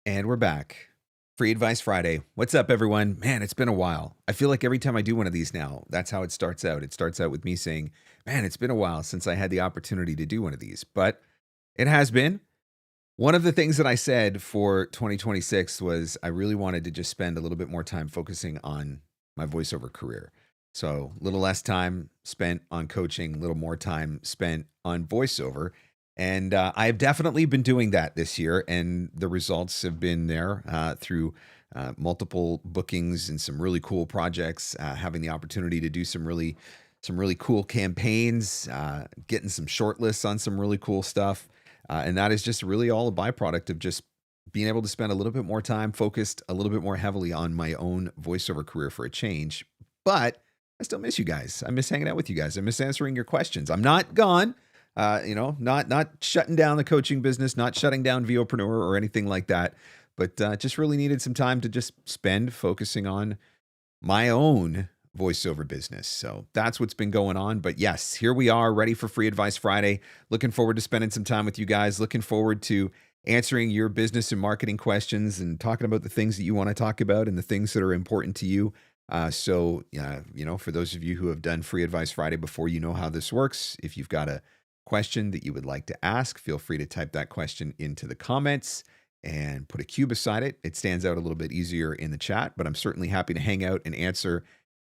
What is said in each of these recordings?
And we're back. Free Advice Friday. What's up, everyone? Man, it's been a while. I feel like every time I do one of these now, that's how it starts out. It starts out with me saying, man, it's been a while since I had the opportunity to do one of these. But it has been. One of the things that I said for 2026 was I really wanted to just spend a little bit more time focusing on my voiceover career. So a little less time spent on coaching, a little more time spent on voiceover. And I have definitely been doing that this year, and the results have been there through multiple bookings and some really cool projects, having the opportunity to do some really cool campaigns, getting some shortlists on some really cool stuff. And that is just really all a byproduct of just being able to spend a little bit more time focused a little bit more heavily on my own voiceover career for a change. But I still miss you guys. I miss hanging out with you guys. I miss answering your questions. I'm not gone. Not shutting down the coaching business, not shutting down VOpreneur or anything like that, but just really needed some time to just spend focusing on my own voiceover business. So that's what's been going on. But yes, here we are, ready for Free Advice Friday. Looking forward to spending some time with you guys. Looking forward to answering your business and marketing questions and talking about the things that you want to talk about and the things that are important to you. For those of you who have done Free Advice Friday before, you know how this works. If you've got a question that you would like to ask, feel free to type that question into the comments and put a Q beside it. It stands out a little bit easier in the chat, but I'm certainly happy to hang out and answer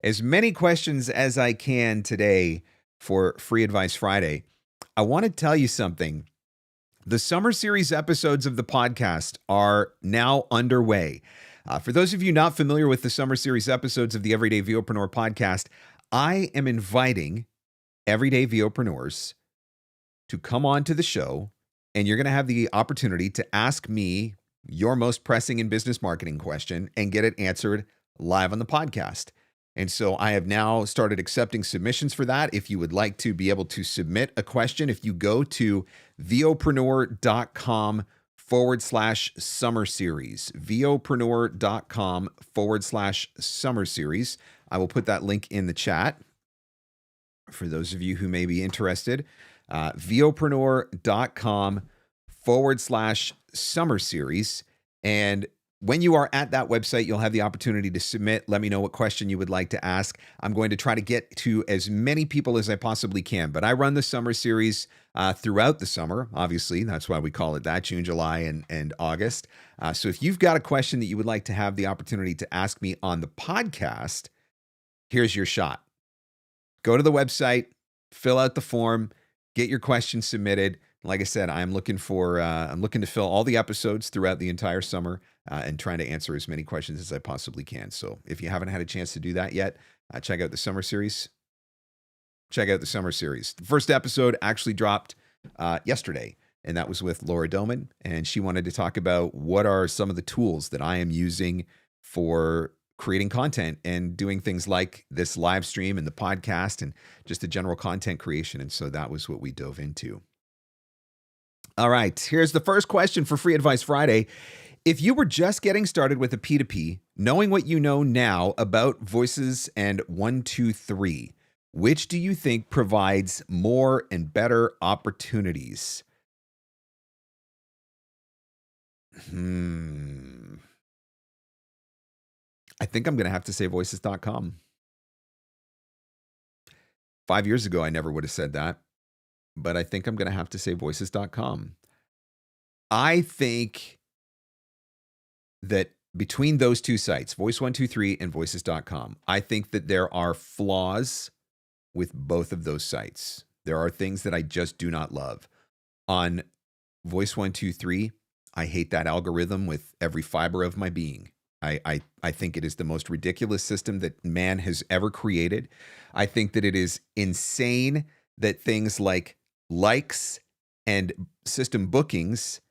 as many questions as I can today for Free Advice Friday. I want to tell you something. The summer series episodes of the podcast are now underway. For those of you not familiar with the summer series episodes of the Everyday VOpreneur podcast, I am inviting everyday VOpreneurs to come on to the show, and you're going to have the opportunity to ask me your most pressing in business marketing question and get it answered live on the podcast. And so I have now started accepting submissions for that. If you would like to be able to submit a question, if you go to VOpreneur.com/summer series, VOpreneur.com/summer series. I will put that link in the chat for those of you who may be interested. VOpreneur.com/summer series. And when you are at that website, you'll have the opportunity to submit. Let me know what question you would like to ask. I'm going to try to get to as many people as I possibly can, but I run the summer series throughout the summer. Obviously, that's why we call it that, June, July, and August. So if you've got a question that you would like to have the opportunity to ask me on the podcast, here's your shot. Go to the website, fill out the form, get your questions submitted. Like I said, I'm looking to fill all the episodes throughout the entire summer and trying to answer as many questions as I possibly can. So if you haven't had a chance to do that yet, check out the summer series. The first episode actually dropped yesterday, and that was with Laura Doman, and she wanted to talk about what are some of the tools that I am using for creating content and doing things like this live stream and the podcast and just the general content creation. And so that was what we dove into. All right, here's the first question for Free Advice Friday. If you were just getting started with a P2P, knowing what you know now about Voices and 123, which do you think provides more and better opportunities? I think I'm going to have to say Voices.com. 5 years ago, I never would have said that, but I think I'm going to have to say Voices.com. I think that between those two sites, Voice123 and Voices.com, I think that there are flaws with both of those sites. There are things that I just do not love. On Voice123, I hate that algorithm with every fiber of my being. I think it is the most ridiculous system that man has ever created. I think that it is insane that things like likes and system bookings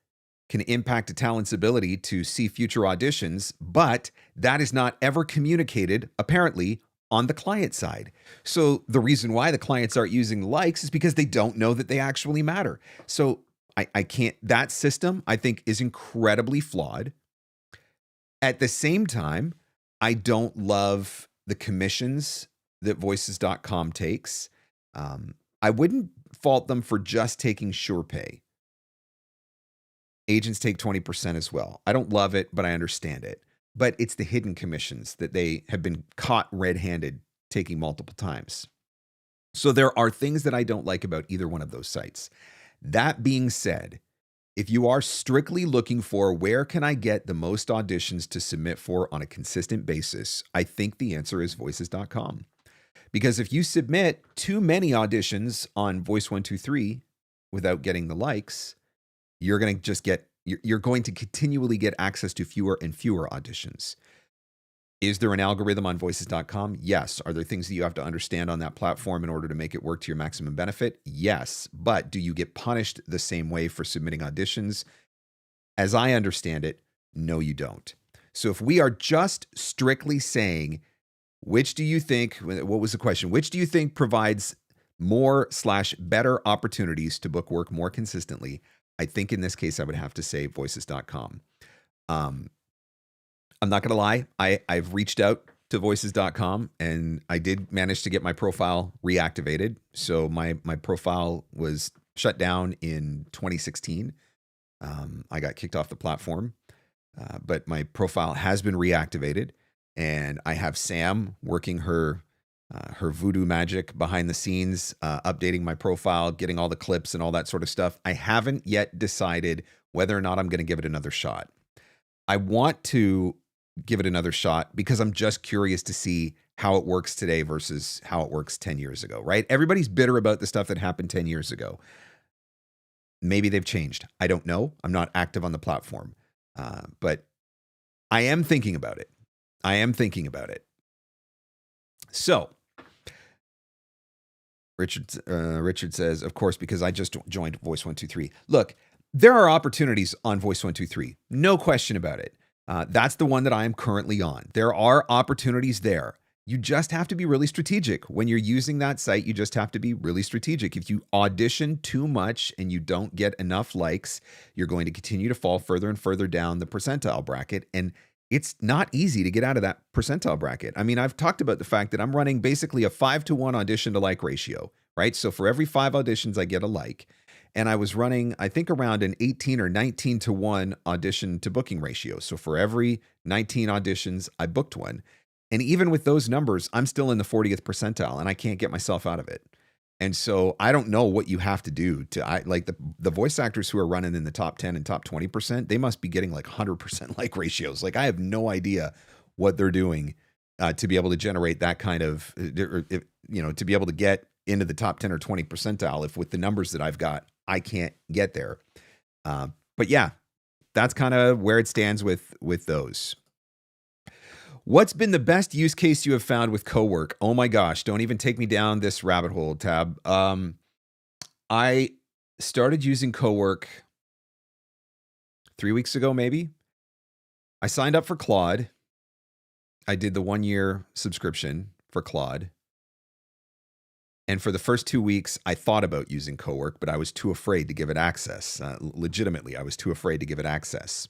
can impact a talent's ability to see future auditions, but that is not ever communicated, apparently, on the client side. So the reason why the clients aren't using likes is because they don't know that they actually matter. So I can't, that system I think is incredibly flawed. At the same time, I don't love the commissions that Voices.com takes. I wouldn't fault them for just taking SurePay. Agents take 20% as well. I don't love it, but I understand it. But it's the hidden commissions that they have been caught red-handed taking multiple times. So there are things that I don't like about either one of those sites. That being said, if you are strictly looking for where can I get the most auditions to submit for on a consistent basis, I think the answer is voices.com. Because if you submit too many auditions on Voice123 without getting the likes, you're going to continually get access to fewer and fewer auditions. Is there an algorithm on voices.com? Yes. Are there things that you have to understand on that platform in order to make it work to your maximum benefit? Yes. But do you get punished the same way for submitting auditions? As I understand it, no, you don't. So if we are just strictly saying, what was the question? Which do you think provides more/better opportunities to book work more consistently? I think in this case, I would have to say voices.com. I'm not going to lie. I've reached out to voices.com and I did manage to get my profile reactivated. So my profile was shut down in 2016. I got kicked off the platform, but my profile has been reactivated and I have Sam working her voodoo magic behind the scenes, updating my profile, getting all the clips and all that sort of stuff. I haven't yet decided whether or not I'm going to give it another shot. I want to give it another shot because I'm just curious to see how it works today versus how it works 10 years ago, right? Everybody's bitter about the stuff that happened 10 years ago. Maybe they've changed. I don't know. I'm not active on the platform, but I am thinking about it. So Richard says, of course, because I just joined Voice123. Look, there are opportunities on Voice123. No question about it. That's the one that I am currently on. There are opportunities there. You just have to be really strategic. When you're using that site, you just have to be really strategic. If you audition too much and you don't get enough likes, you're going to continue to fall further and further down the percentile bracket. And it's not easy to get out of that percentile bracket. I mean, I've talked about the fact that I'm running basically a 5-to-1 audition to like ratio, right? So for every 5 auditions, I get a like. And I was running, I think, around an 18 or 19-to-1 audition to booking ratio. So for every 19 auditions, I booked one. And even with those numbers, I'm still in the 40th percentile and I can't get myself out of it. And so I don't know what you have to do to, like the voice actors who are running in the top 10 and top 20%, they must be getting like 100% like ratios. Like I have no idea what they're doing to be able to generate that kind of, to be able to get into the top 10 or 20 percentile. If with the numbers that I've got, I can't get there. But yeah, that's kind of where it stands with those. What's been the best use case you have found with CoWork? Oh my gosh, don't even take me down this rabbit hole, Tab. I started using CoWork 3 weeks ago, maybe. I signed up for Claude. I did the 1-year subscription for Claude. And for the first 2 weeks, I thought about using CoWork, but I was too afraid to give it access. Legitimately, I was too afraid to give it access.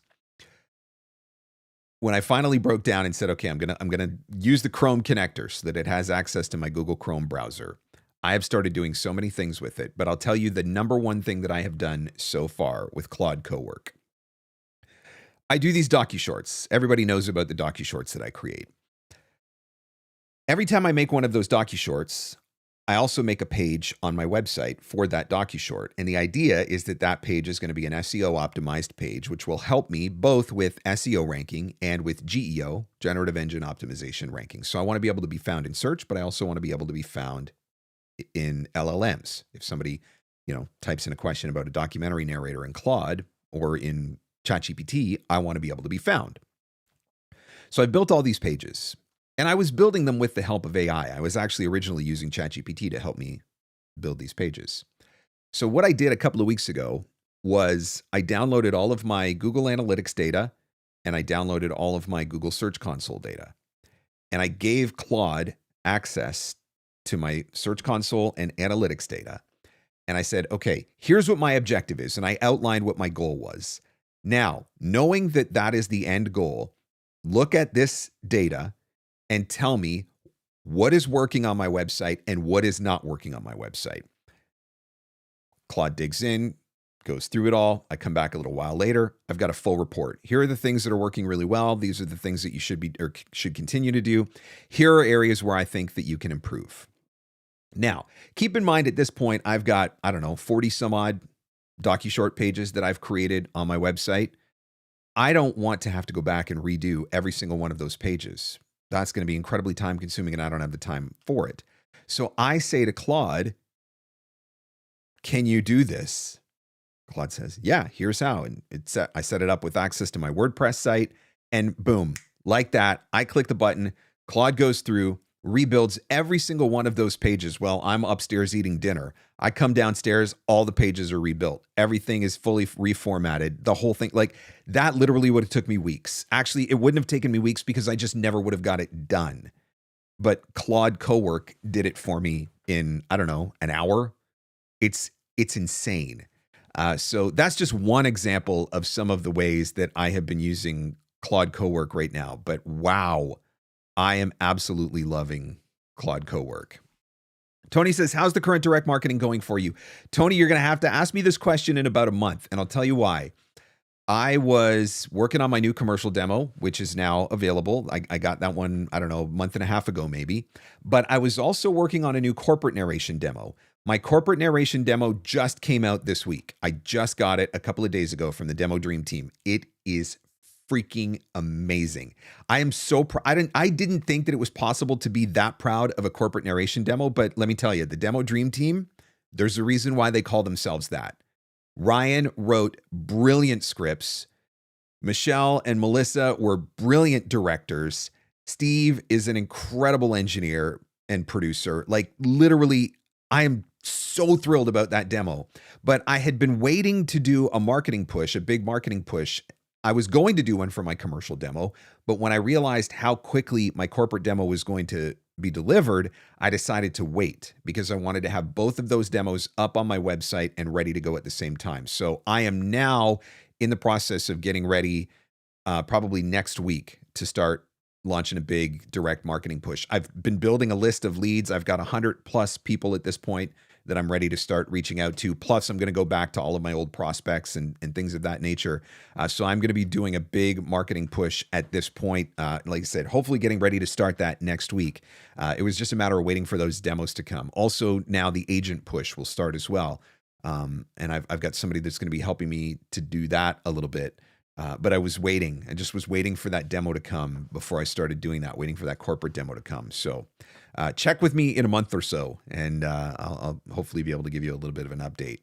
When I finally broke down and said, okay, I'm gonna use the Chrome connector so that it has access to my Google Chrome browser, I have started doing so many things with it. But I'll tell you the number one thing that I have done so far with Claude CoWork. I do these docu-shorts. Everybody knows about the docu-shorts that I create. Every time I make one of those docu-shorts, I also make a page on my website for that docu-short. And the idea is that that page is going to be an SEO optimized page, which will help me both with SEO ranking and with GEO, generative engine optimization ranking. So I want to be able to be found in search, but I also want to be able to be found in LLMs. If somebody, types in a question about a documentary narrator in Claude or in ChatGPT, I want to be able to be found. So I built all these pages. And I was building them with the help of AI. I was actually originally using ChatGPT to help me build these pages. So what I did a couple of weeks ago was I downloaded all of my Google Analytics data and I downloaded all of my Google Search Console data. And I gave Claude access to my Search Console and Analytics data. And I said, okay, here's what my objective is. And I outlined what my goal was. Now, knowing that that is the end goal, look at this data and tell me what is working on my website and what is not working on my website. Claude digs in, goes through it all. I come back a little while later. I've got a full report. Here are the things that are working really well. These are the things that you should be or should continue to do. Here are areas where I think that you can improve. Now, keep in mind at this point, I've got, 40 some odd DocuShort pages that I've created on my website. I don't want to have to go back and redo every single one of those pages. That's going to be incredibly time consuming and I don't have the time for it. So I say to Claude, can you do this? Claude says, yeah, here's how. And I set it up with access to my WordPress site and boom, like that. I click the button. Claude goes through, rebuilds every single one of those pages while I'm upstairs eating dinner. I come downstairs, all the pages are rebuilt. Everything is fully reformatted. The whole thing, like that literally would have took me weeks. Actually, it wouldn't have taken me weeks because I just never would have got it done. But Claude CoWork did it for me in, an hour. It's insane. So that's just one example of some of the ways that I have been using Claude CoWork right now. But wow, I am absolutely loving Claude CoWork. Tony says, how's the current direct marketing going for you? Tony, you're going to have to ask me this question in about a month, and I'll tell you why. I was working on my new commercial demo, which is now available. I got that one, a month and a half ago maybe. But I was also working on a new corporate narration demo. My corporate narration demo just came out this week. I just got it a couple of days ago from the Demo Dream team. It is freaking amazing. I am so proud. I didn't think that it was possible to be that proud of a corporate narration demo, but let me tell you, the Demo Dream team, there's a reason why they call themselves that. Ryan wrote brilliant scripts. Michelle and Melissa were brilliant directors. Steve is an incredible engineer and producer. Like literally, I am so thrilled about that demo. But I had been waiting to do a marketing push, a big marketing push. I was going to do one for my commercial demo, but when I realized how quickly my corporate demo was going to be delivered, I decided to wait because I wanted to have both of those demos up on my website and ready to go at the same time. So I am now in the process of getting ready probably next week to start launching a big direct marketing push. I've been building a list of leads. I've got 100 plus people at this point that I'm ready to start reaching out to. Plus, I'm going to go back to all of my old prospects and things of that nature. So I'm going to be doing a big marketing push at this point. Like I said, hopefully getting ready to start that next week. It was just a matter of waiting for those demos to come. Also, now the agent push will start as well. And I've got somebody that's going to be helping me to do that a little bit. But I was waiting. I just was waiting for that demo to come before I started doing that, waiting for that corporate demo to come. So check with me in a month or so, and I'll hopefully be able to give you a little bit of an update.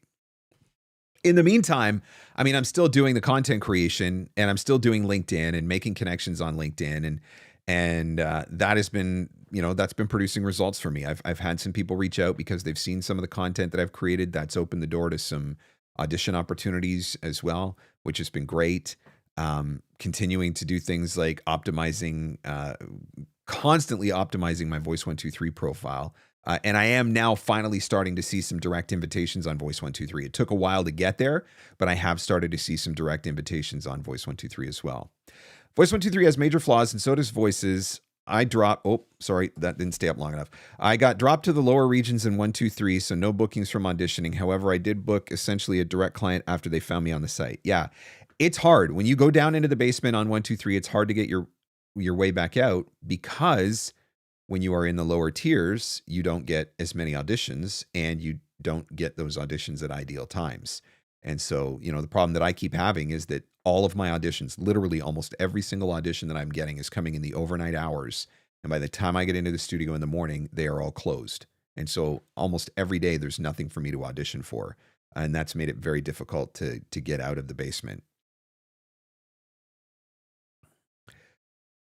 In the meantime, I'm still doing the content creation, and I'm still doing LinkedIn and making connections on LinkedIn, and that has been, that's been producing results for me. I've had some people reach out because they've seen some of the content that I've created. That's opened the door to some audition opportunities as well, which has been great. Continuing to do things like constantly optimizing my Voice123 profile. And I am now finally starting to see some direct invitations on Voice123. It took a while to get there, but I have started to see some direct invitations on Voice123 as well. Voice123 has major flaws, and so does Voices. That didn't stay up long enough. I got dropped to the lower regions in 123, so no bookings from auditioning. However, I did book essentially a direct client after they found me on the site. Yeah, it's hard. When you go down into the basement on 123, it's hard to get your way back out because when you are in the lower tiers, you don't get as many auditions and you don't get those auditions at ideal times. And so, the problem that I keep having is that all of my auditions, literally almost every single audition that I'm getting is coming in the overnight hours. And by the time I get into the studio in the morning, they are all closed. And so almost every day there's nothing for me to audition for. And that's made it very difficult to get out of the basement.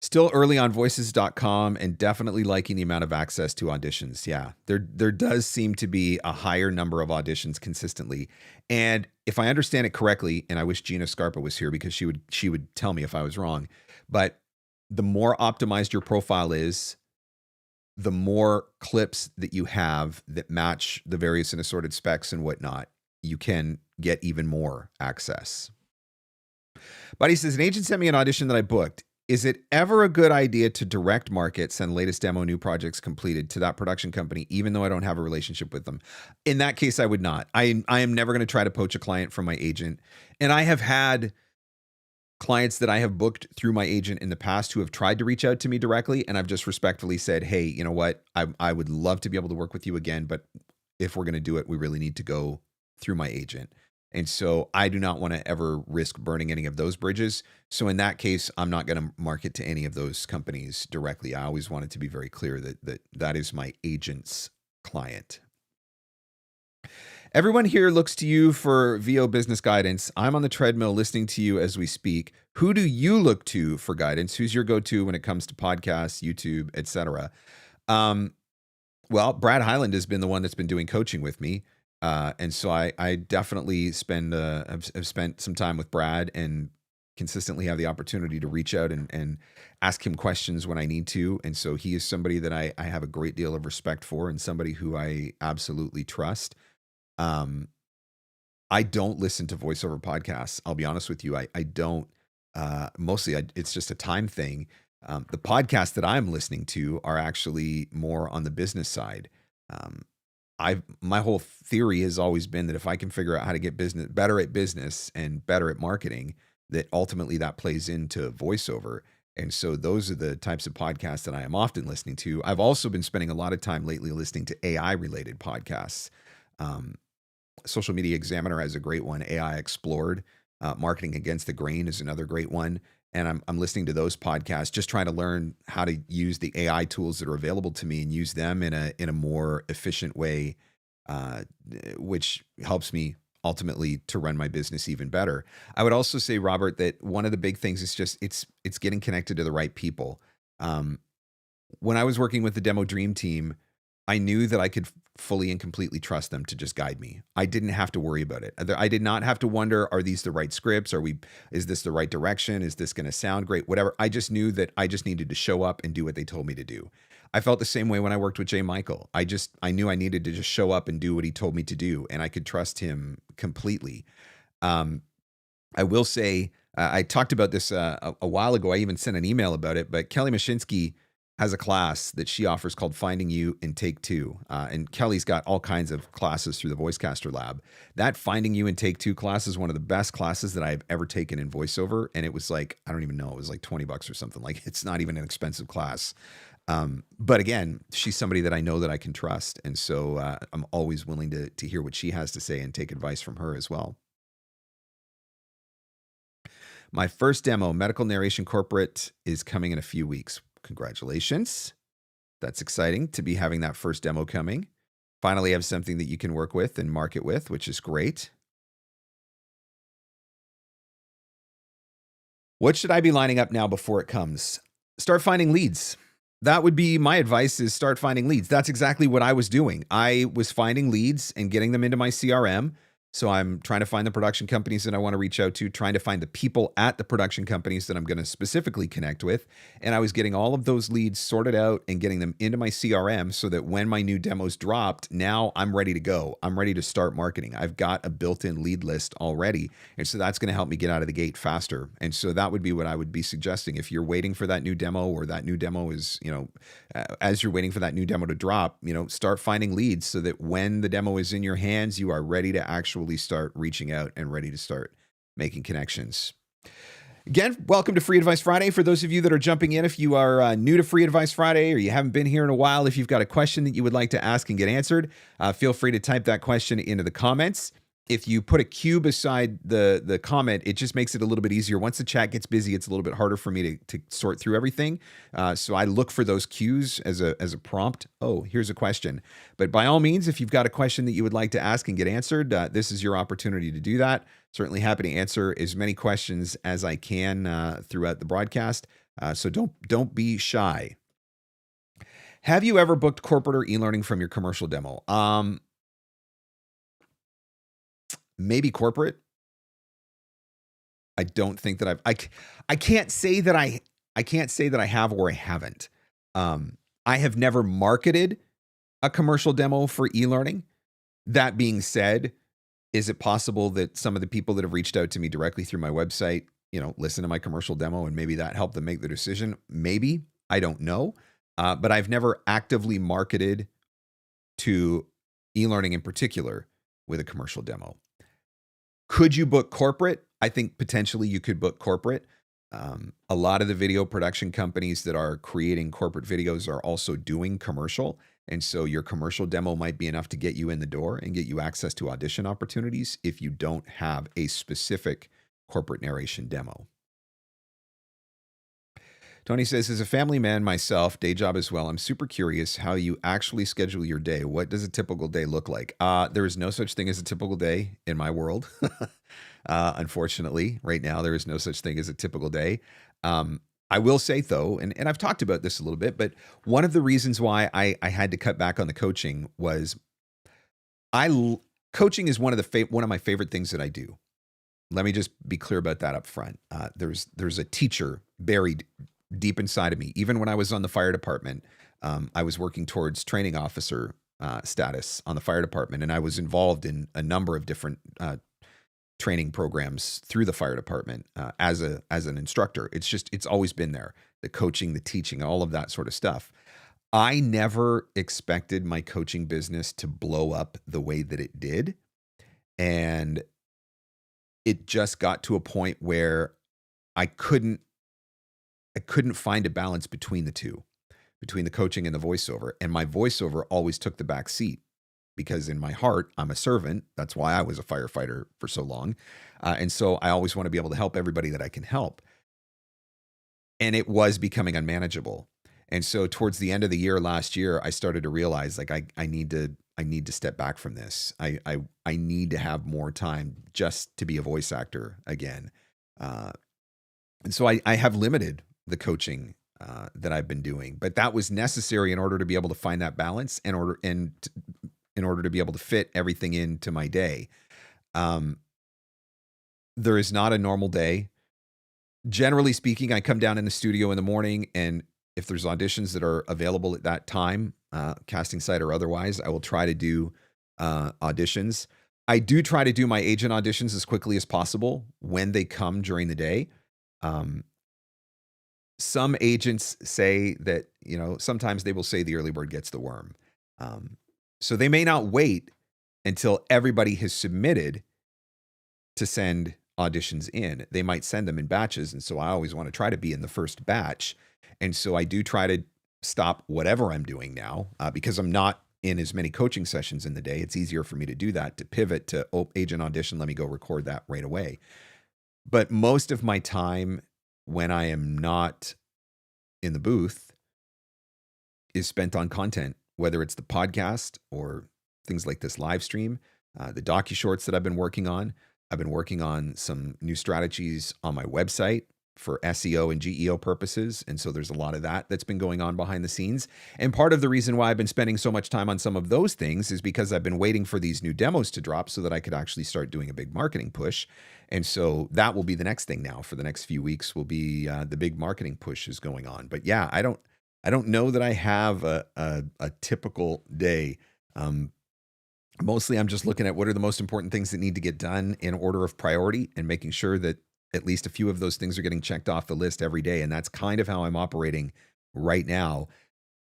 Still early on voices.com and definitely liking the amount of access to auditions. Yeah, there does seem to be a higher number of auditions consistently. And if I understand it correctly, and I wish Gina Scarpa was here because she would tell me if I was wrong, but the more optimized your profile is, the more clips that you have that match the various and assorted specs and whatnot, you can get even more access. Buddy says, an agent sent me an audition that I booked. is it ever a good idea to direct market, send latest demo, new projects completed to that production company, even though I don't have a relationship with them? In that case, I would not. I am never going to try to poach a client from my agent. And I have had clients that I have booked through my agent in the past who have tried to reach out to me directly, and I've just respectfully said, hey, you know what? I would love to be able to work with you again, but if we're going to do it, we really need to go through my agent. And so I do not want to ever risk burning any of those bridges. So in that case, I'm not going to market to any of those companies directly. I always want it to be very clear that is my agent's client. Everyone here looks to you for VO business guidance. I'm on the treadmill listening to you as we speak. Who do you look to for guidance? Who's your go-to when it comes to podcasts, YouTube, etc.? Well, Brad Highland has been the one that's been doing coaching with me. And so I definitely have spent some time with Brad and consistently have the opportunity to reach out and ask him questions when I need to. And so he is somebody that I have a great deal of respect for and somebody who I absolutely trust. I don't listen to voiceover podcasts. I'll be honest with you. I don't, mostly it's just a time thing. The podcasts that I'm listening to are actually more on the business side. My whole theory has always been that if I can figure out how to get better at business and better at marketing, that ultimately that plays into voiceover. And so those are the types of podcasts that I am often listening to. I've also been spending a lot of time lately listening to AI related podcasts. Social Media Examiner has a great one. AI Explored, Marketing Against the Grain is another great one. And I'm listening to those podcasts, just trying to learn how to use the AI tools that are available to me and use them in a more efficient way, which helps me ultimately to run my business even better. I would also say, Robert, that one of the big things is just it's getting connected to the right people. When I was working with the Demo Dream team, I knew that I could fully and completely trust them to just guide me. I didn't have to worry about it. I did not have to wonder, are these the right scripts? Is this the right direction? Is this going to sound great? Whatever. I just knew that I just needed to show up and do what they told me to do. I felt the same way when I worked with Jay Michael. I knew I needed to just show up and do what he told me to do, and I could trust him completely. I will say, I talked about this a while ago. I even sent an email about it, but Kelly Mashinsky has a class that she offers called Finding You in Take Two. And Kelly's got all kinds of classes through the Voicecaster Lab. That Finding You in Take Two class is one of the best classes that I've ever taken in voiceover. And it was like, I don't even know, it was like $20 or something. Like, it's not even an expensive class. But again, she's somebody that I know that I can trust. And so I'm always willing to hear what she has to say and take advice from her as well. My first demo, Medical Narration Corporate, is coming in a few weeks. Congratulations. That's exciting to be having that first demo coming. Finally have something that you can work with and market with, which is great. What should I be lining up now before it comes? Start finding leads. That would be my advice, is start finding leads. That's exactly what I was doing. I was finding leads and getting them into my CRM. So I'm trying to find the production companies that I want to reach out to, trying to find the people at the production companies that I'm going to specifically connect with. And I was getting all of those leads sorted out and getting them into my CRM so that when my new demos dropped, now I'm ready to go. I'm ready to start marketing. I've got a built-in lead list already. And so that's going to help me get out of the gate faster. And so that would be what I would be suggesting. If you're waiting for that new demo, or that new demo is, as you're waiting for that new demo to drop, start finding leads so that when the demo is in your hands, you are ready to actually start reaching out and ready to start making connections. Again, welcome to Free Advice Friday. For those of you that are jumping in, if you are new to Free Advice Friday or you haven't been here in a while, if you've got a question that you would like to ask and get answered, feel free to type that question into the comments. If you put a Q beside the comment, it just makes it a little bit easier. Once the chat gets busy, it's a little bit harder for me to sort through everything. So I look for those Qs as a prompt. Oh, here's a question. But by all means, if you've got a question that you would like to ask and get answered, this is your opportunity to do that. Certainly happy to answer as many questions as I can throughout the broadcast. So don't be shy. Have you ever booked corporate or e-learning from your commercial demo? Maybe corporate. I don't think that I can't say that I can't say that I have or I haven't. I have never marketed a commercial demo for e-learning. That being said, is it possible that some of the people that have reached out to me directly through my website listen to my commercial demo and maybe that helped them make the decision. Maybe, I don't know. But I've never actively marketed to e-learning in particular with a commercial demo. Could you book corporate? I think potentially you could book corporate. A lot of the video production companies that are creating corporate videos are also doing commercial. And so your commercial demo might be enough to get you in the door and get you access to audition opportunities if you don't have a specific corporate narration demo. Tony says, as a family man myself, day job as well, I'm super curious how you actually schedule your day. What does a typical day look like? There is no such thing as a typical day in my world. Unfortunately, right now, there is no such thing as a typical day. I will say, though, and I've talked about this a little bit, but one of the reasons why I had to cut back on the coaching was coaching is one of my favorite things that I do. Let me just be clear about that up front. There's a teacher buried deep inside of me. Even when I was on the fire department, I was working towards training officer status on the fire department, and I was involved in a number of different training programs through the fire department as an instructor. It's always been there. The coaching, the teaching, all of that sort of stuff. I never expected my coaching business to blow up the way that it did. And it just got to a point where I couldn't find a balance between the two, between the coaching and the voiceover. And my voiceover always took the back seat because in my heart, I'm a servant. That's why I was a firefighter for so long. And so I always want to be able to help everybody that I can help. And it was becoming unmanageable. And so towards the end of the year last year, I started to realize like I need to step back from this. I need to have more time just to be a voice actor again. And so I have limited the coaching that I've been doing, but that was necessary in order to be able to find that balance in order to be able to fit everything into my day. There is not a normal day. Generally speaking, I come down in the studio in the morning, and if there's auditions that are available at that time, casting site or otherwise, I will try to do auditions. I do try to do my agent auditions as quickly as possible when they come during the day. Some agents say that, sometimes they will say the early bird gets the worm. So they may not wait until everybody has submitted to send auditions in. They might send them in batches. And so I always want to try to be in the first batch. And so I do try to stop whatever I'm doing now because I'm not in as many coaching sessions in the day. It's easier for me to do that, to pivot to agent audition. Let me go record that right away. But most of my time when I am not in the booth is spent on content, whether it's the podcast or things like this live stream, the docu-shorts that I've been working on. I've been working on some new strategies on my website for SEO and GEO purposes. And so there's a lot of that's been going on behind the scenes. And part of the reason why I've been spending so much time on some of those things is because I've been waiting for these new demos to drop so that I could actually start doing a big marketing push. And so that will be the next thing now for the next few weeks will be the big marketing push is going on. But yeah, I don't know that I have a typical day. Mostly I'm just looking at what are the most important things that need to get done in order of priority and making sure that at least a few of those things are getting checked off the list every day. And that's kind of how I'm operating right now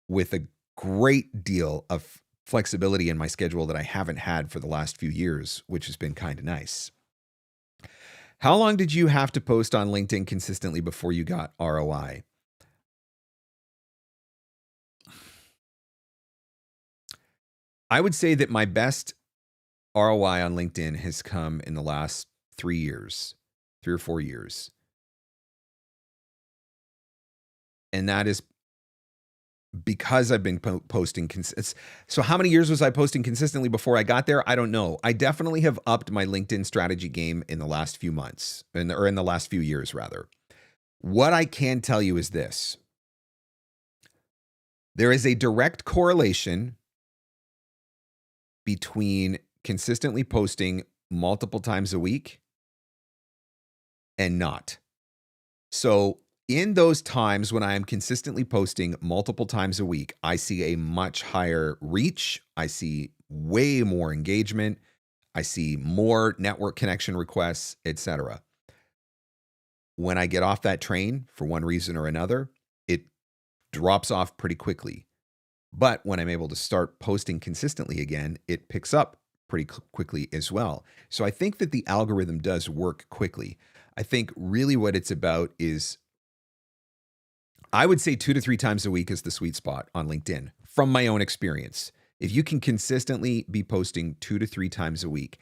with a great deal of flexibility in my schedule that I haven't had for the last few years, which has been kind of nice. How long did you have to post on LinkedIn consistently before you got ROI? I would say that my best ROI on LinkedIn has come in the last 3 or 4 years. And that is because I've been posting. So how many years was I posting consistently before I got there? I don't know. I definitely have upped my LinkedIn strategy game in the last few months, or in the last few years, rather. What I can tell you is this. There is a direct correlation between consistently posting multiple times a week and not. So in those times when I am consistently posting multiple times a week, I see a much higher reach. I see way more engagement. I see more network connection requests, etc. when I get off that train for one reason or another, it drops off pretty quickly. But when I'm able to start posting consistently again, it picks up pretty quickly as well. So I think that the algorithm does work quickly. I think really what it's about is, I would say 2 to 3 times a week is the sweet spot on LinkedIn from my own experience. If you can consistently be posting 2 to 3 times a week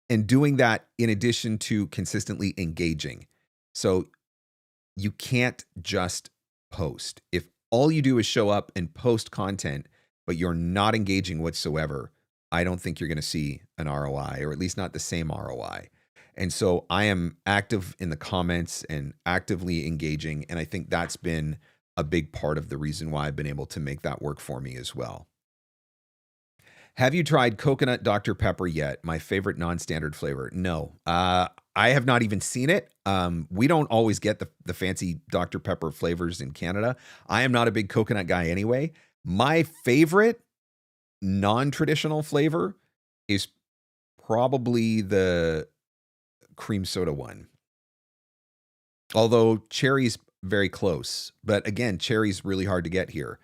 and doing that in addition to consistently engaging. So you can't just post. If all you do is show up and post content, but you're not engaging whatsoever, I don't think you're going to see an ROI, or at least not the same ROI. And so I am active in the comments and actively engaging. And I think that's been a big part of the reason why I've been able to make that work for me as well. Have you tried coconut Dr. Pepper yet? My favorite non-standard flavor. No, I have not even seen it. We don't always get the fancy Dr. Pepper flavors in Canada. I am not a big coconut guy anyway. My favorite non-traditional flavor is probably the cream soda one. Although cherry's very close, but again, cherry's really hard to get here.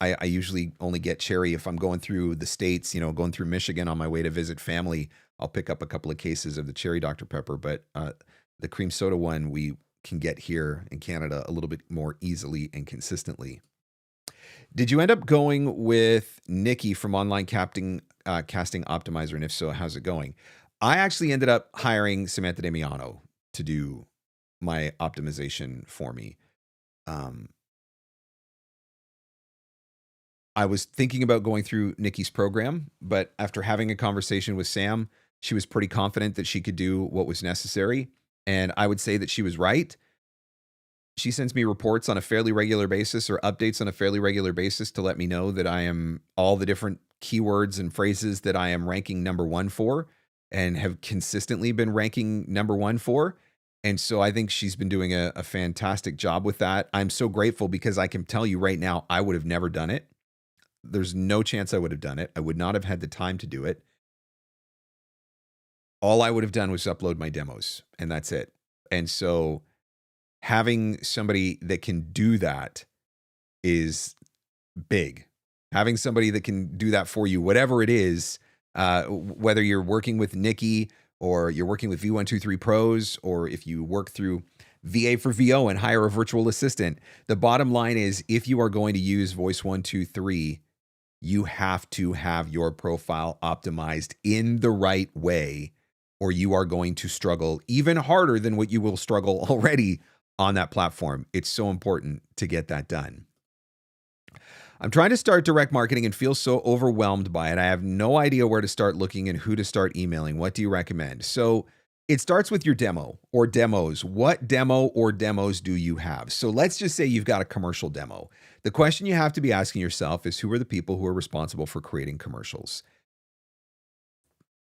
I usually only get cherry if I'm going through the States, going through Michigan on my way to visit family. I'll pick up a couple of cases of the cherry Dr. Pepper, but the cream soda one we can get here in Canada a little bit more easily and consistently. Did you end up going with Nikki from Online Casting Optimizer? And if so, how's it going? I actually ended up hiring Samantha Damiano to do my optimization for me. I was thinking about going through Nikki's program, but after having a conversation with Sam, she was pretty confident that she could do what was necessary. And I would say that she was right. She sends me reports on a fairly regular basis, or updates on a fairly regular basis, to let me know that I am all the different keywords and phrases that I am ranking number 1 for, and have consistently been ranking number 1 for. And so I think she's been doing a fantastic job with that. I'm so grateful, because I can tell you right now, I would have never done it. There's no chance I would have done it. I would not have had the time to do it. All I would have done was upload my demos, and that's it. And so having somebody that can do that is big. Having somebody that can do that for you, whatever it is, whether you're working with Nikki, or you're working with V123 Pros, or if you work through VA for VO and hire a virtual assistant, the bottom line is, if you are going to use Voice123, you have to have your profile optimized in the right way, or you are going to struggle even harder than what you will struggle already on that platform. It's so important to get that done. I'm trying to start direct marketing and feel so overwhelmed by it. I have no idea where to start looking and who to start emailing. What do you recommend? So it starts with your demo or demos. What demo or demos do you have? So let's just say you've got a commercial demo. The question you have to be asking yourself is, who are the people who are responsible for creating commercials?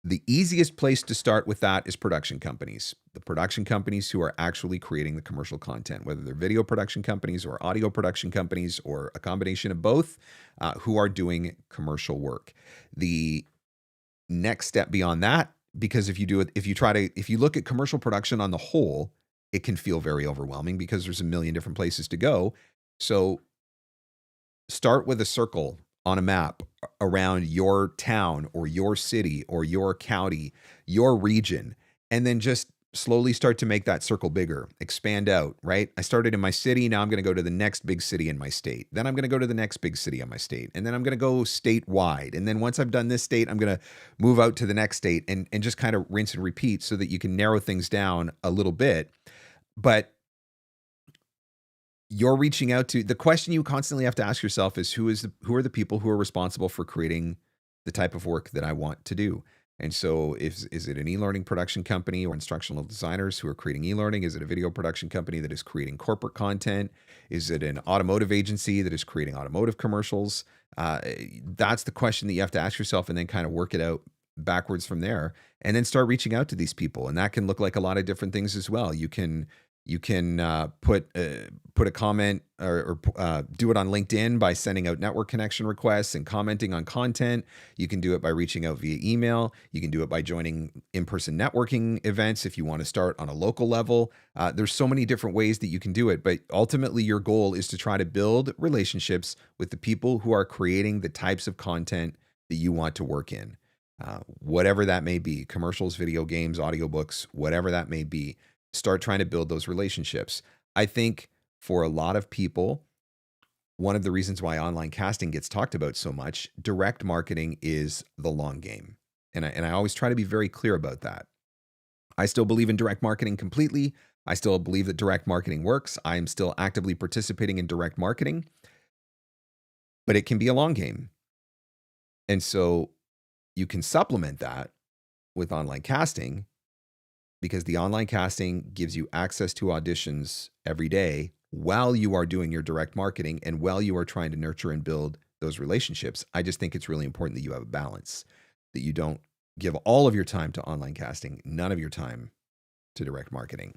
The easiest place to start with that is production companies. The production companies who are actually creating the commercial content, whether they're video production companies or audio production companies or a combination of both, who are doing commercial work. The next step beyond that, because if you look at commercial production on the whole, it can feel very overwhelming because there's a million different places to go. So start with a circle on a map around your town or your city or your county, your region, and then just slowly start to make that circle bigger, expand out, right? I started in my city. Now I'm going to go to the next big city in my state. Then I'm going to go to the next big city in my state. And then I'm going to go statewide. And then once I've done this state, I'm going to move out to the next state, and just kind of rinse and repeat so that you can narrow things down a little bit. But you're reaching out to, the question you constantly have to ask yourself is, who are the people who are responsible for creating the type of work that I want to do? And so is it an e-learning production company or instructional designers who are creating e-learning? Is it a video production company that is creating corporate content? Is it an automotive agency that is creating automotive commercials? That's the question that you have to ask yourself, and then kind of work it out backwards from there, and then start reaching out to these people. And that can look like a lot of different things as well. You can You can put a comment or do it on LinkedIn by sending out network connection requests and commenting on content. You can do it by reaching out via email. You can do it by joining in-person networking events if you want to start on a local level. There's so many different ways that you can do it, but ultimately your goal is to try to build relationships with the people who are creating the types of content that you want to work in. Whatever that may be, commercials, video games, audiobooks, whatever that may be. Start trying to build those relationships. I think for a lot of people, one of the reasons why online casting gets talked about so much, direct marketing is the long game. And I always try to be very clear about that. I still believe in direct marketing completely. I still believe that direct marketing works. I'm still actively participating in direct marketing, but it can be a long game. And so you can supplement that with online casting, because the online casting gives you access to auditions every day while you are doing your direct marketing and while you are trying to nurture and build those relationships. I just think it's really important that you have a balance, that you don't give all of your time to online casting, none of your time to direct marketing.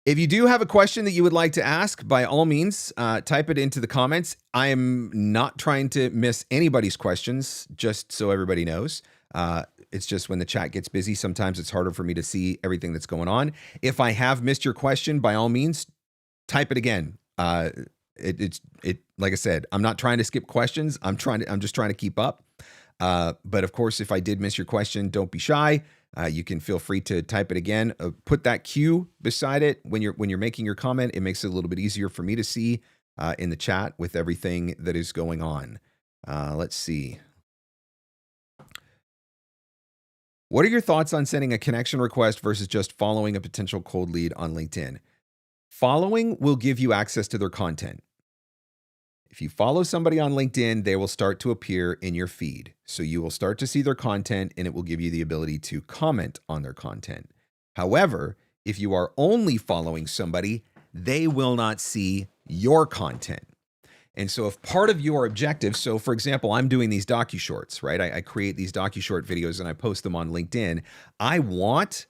If you do have a question that you would like to ask, by all means, type it into the comments. I am not trying to miss anybody's questions, just so everybody knows. It's just when the chat gets busy, sometimes it's harder for me to see everything that's going on. If I have missed your question, by all means, type it again. Like I said, I'm not trying to skip questions. I'm just trying to keep up. But of course, if I did miss your question, don't be shy. You can feel free to type it again. Put that cue beside it when you're making your comment. It makes it a little bit easier for me to see in the chat with everything that is going on. Let's see. What are your thoughts on sending a connection request versus just following a potential cold lead on LinkedIn? Following will give you access to their content. If you follow somebody on LinkedIn, they will start to appear in your feed. So you will start to see their content and it will give you the ability to comment on their content. However, if you are only following somebody, they will not see your content. And so if part of your objective, so for example, I'm doing these docu-shorts, right? I create these docu-short videos and I post them on LinkedIn. I want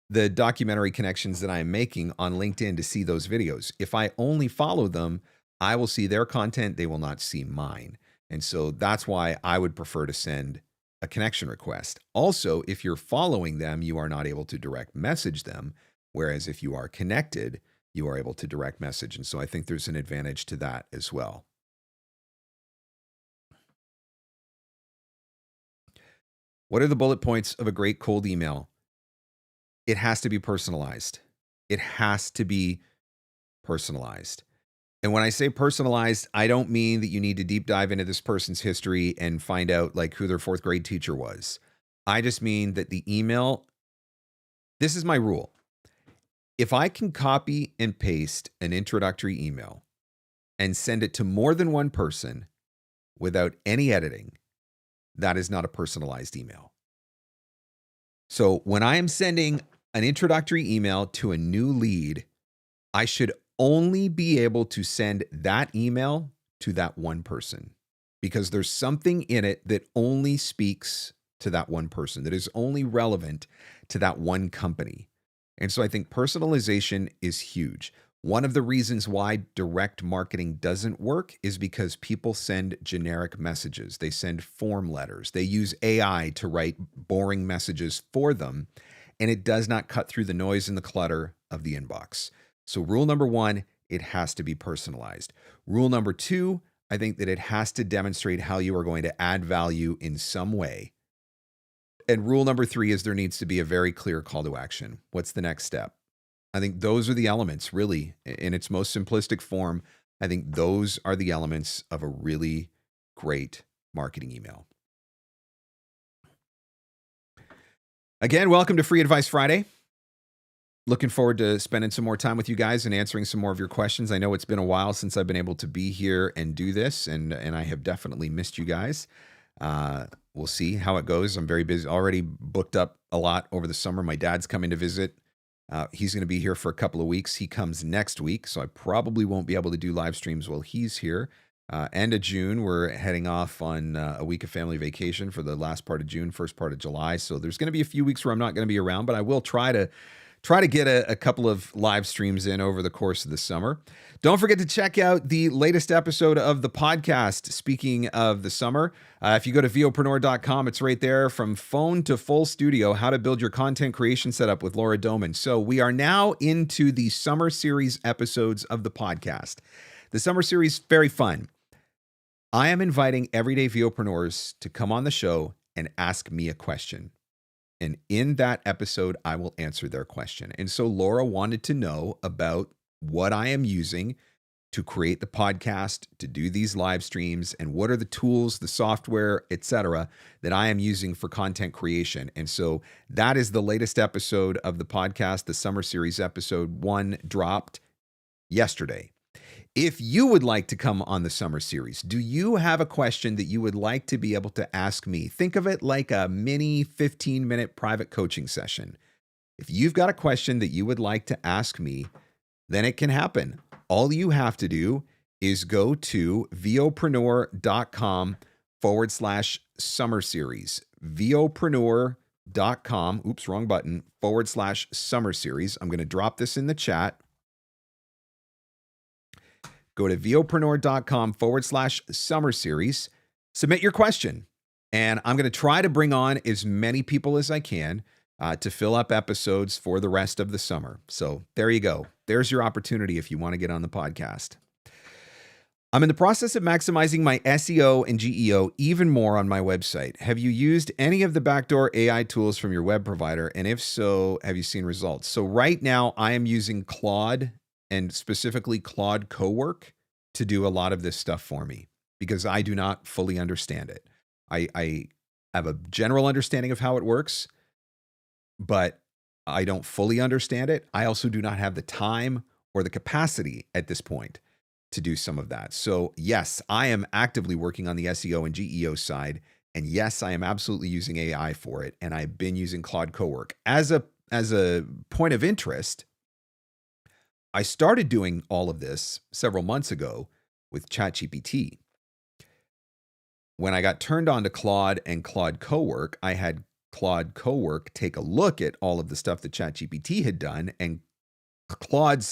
the documentary connections that I'm making on LinkedIn to see those videos. If I only follow them, I will see their content, they will not see mine. And so that's why I would prefer to send a connection request. Also, if you're following them, you are not able to direct message them. Whereas if you are connected, you are able to direct message. And so I think there's an advantage to that as well. What are the bullet points of a great cold email? It has to be personalized. It has to be personalized. And when I say personalized, I don't mean that you need to deep dive into this person's history and find out like who their fourth grade teacher was. I just mean that the email, this is my rule. If I can copy and paste an introductory email and send it to more than one person without any editing, that is not a personalized email. So when I am sending an introductory email to a new lead, I should only be able to send that email to that one person, because there's something in it that only speaks to that one person, that is only relevant to that one company. And so I think personalization is huge. One of the reasons why direct marketing doesn't work is because people send generic messages. They send form letters. They use AI to write boring messages for them, and it does not cut through the noise and the clutter of the inbox. So rule number one, it has to be personalized. Rule number two, I think that it has to demonstrate how you are going to add value in some way. And rule number three is there needs to be a very clear call to action. What's the next step? I think those are the elements, really, in its most simplistic form. I think those are the elements of a really great marketing email. Again, welcome to Free Advice Friday. Looking forward to spending some more time with you guys and answering some more of your questions. I know it's been a while since I've been able to be here and do this, and I have definitely missed you guys. We'll see how it goes. I'm very busy, already booked up a lot over the summer. My dad's coming to visit. He's going to be here for a couple of weeks. He comes next week, so I probably won't be able to do live streams while he's here. End of June, we're heading off on a week of family vacation for the last part of June, first part of July. So there's going to be a few weeks where I'm not going to be around, but I will try to get a couple of live streams in over the course of the summer. Don't forget to check out the latest episode of the podcast. Speaking of the summer, if you go to VOpreneur.com, it's right there, from phone to full studio, how to build your content creation setup with Laura Doman. So we are now into the summer series episodes of the podcast. The summer series, very fun. I am inviting everyday VOpreneurs to come on the show and ask me a question. And in that episode, I will answer their question. And so Laura wanted to know about what I am using to create the podcast, to do these live streams, and what are the tools, the software, etc., that I am using for content creation. And so that is the latest episode of the podcast. The summer series episode 1 dropped yesterday. If you would like to come on the summer series, do you have a question that you would like to be able to ask me? Think of it like a mini 15-minute private coaching session. If you've got a question that you would like to ask me, then it can happen. All you have to do is go to VOpreneur.com/summer series. VOpreneur.com, oops, wrong button, /summer series. I'm going to drop this in the chat. Go to VOpreneur.com/summer series, submit your question, and I'm going to try to bring on as many people as I can to fill up episodes for the rest of the summer. So there you go. There's your opportunity if you want to get on the podcast. I'm in the process of maximizing my SEO and GEO even more on my website. Have you used any of the backdoor AI tools from your web provider? And if so, have you seen results? So right now I am using Claude, and specifically Claude CoWork, to do a lot of this stuff for me because I do not fully understand it. I have a general understanding of how it works, but I don't fully understand it. I also do not have the time or the capacity at this point to do some of that. So yes, I am actively working on the SEO and GEO side. And yes, I am absolutely using AI for it. And I've been using Claude CoWork. As a point of interest, I started doing all of this several months ago with ChatGPT. When I got turned on to Claude and Claude CoWork, I had Claude CoWork take a look at all of the stuff that ChatGPT had done, and Claude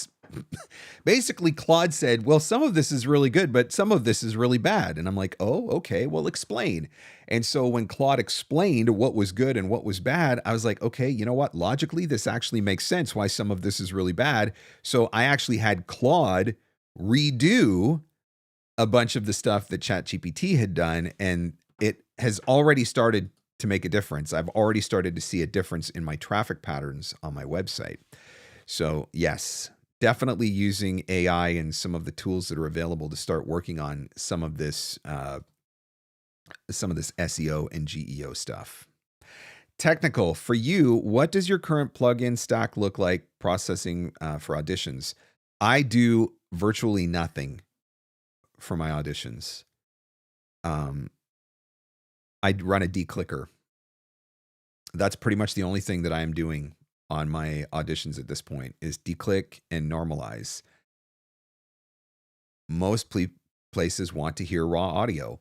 said, well, some of this is really good, but some of this is really bad. And I'm like, oh, okay, well, explain. And so when Claude explained what was good and what was bad, I was like, okay, you know what? Logically, this actually makes sense why some of this is really bad. So I actually had Claude redo a bunch of the stuff that ChatGPT had done, and it has already started to make a difference. I've already started to see a difference in my traffic patterns on my website. So yes, definitely using AI and some of the tools that are available to start working on some of this SEO and GEO stuff. Technical, for you, what does your current plugin stack look like processing for auditions? I do virtually nothing for my auditions. I run a declicker. That's pretty much the only thing that I am doing on my auditions at this point is declick and normalize. Most places want to hear raw audio.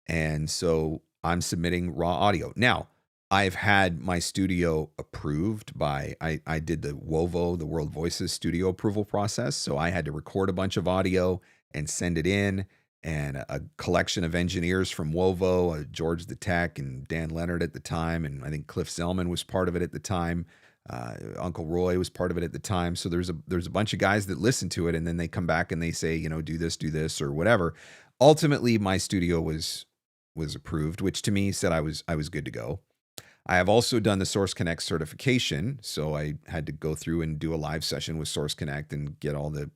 And so I'm submitting raw audio. Now, I've had my studio approved by, I did the WOVO, the World Voices studio approval process. So I had to record a bunch of audio and send it in. And a collection of engineers from WOVO, George the Tech and Dan Leonard at the time. And I think Cliff Zellman was part of it at the time. Uncle Roy was part of it at the time. So there's a bunch of guys that listen to it, and then they come back and they say, you know, do this, or whatever. Ultimately, my studio was approved, which to me said I was good to go. I have also done the Source Connect certification. So I had to go through and do a live session with Source Connect and get all the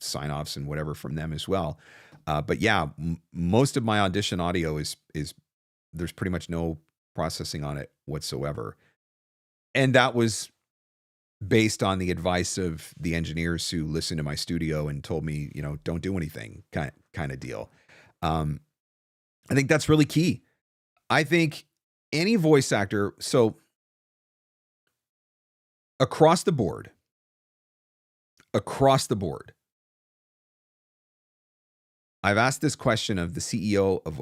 sign-offs and whatever from them as well. But yeah, most of my audition audio is there's pretty much no processing on it whatsoever. And that was based on the advice of the engineers who listened to my studio and told me, you know, don't do anything kind of deal. I think that's really key. I think any voice actor, so across the board, I've asked this question of the CEO of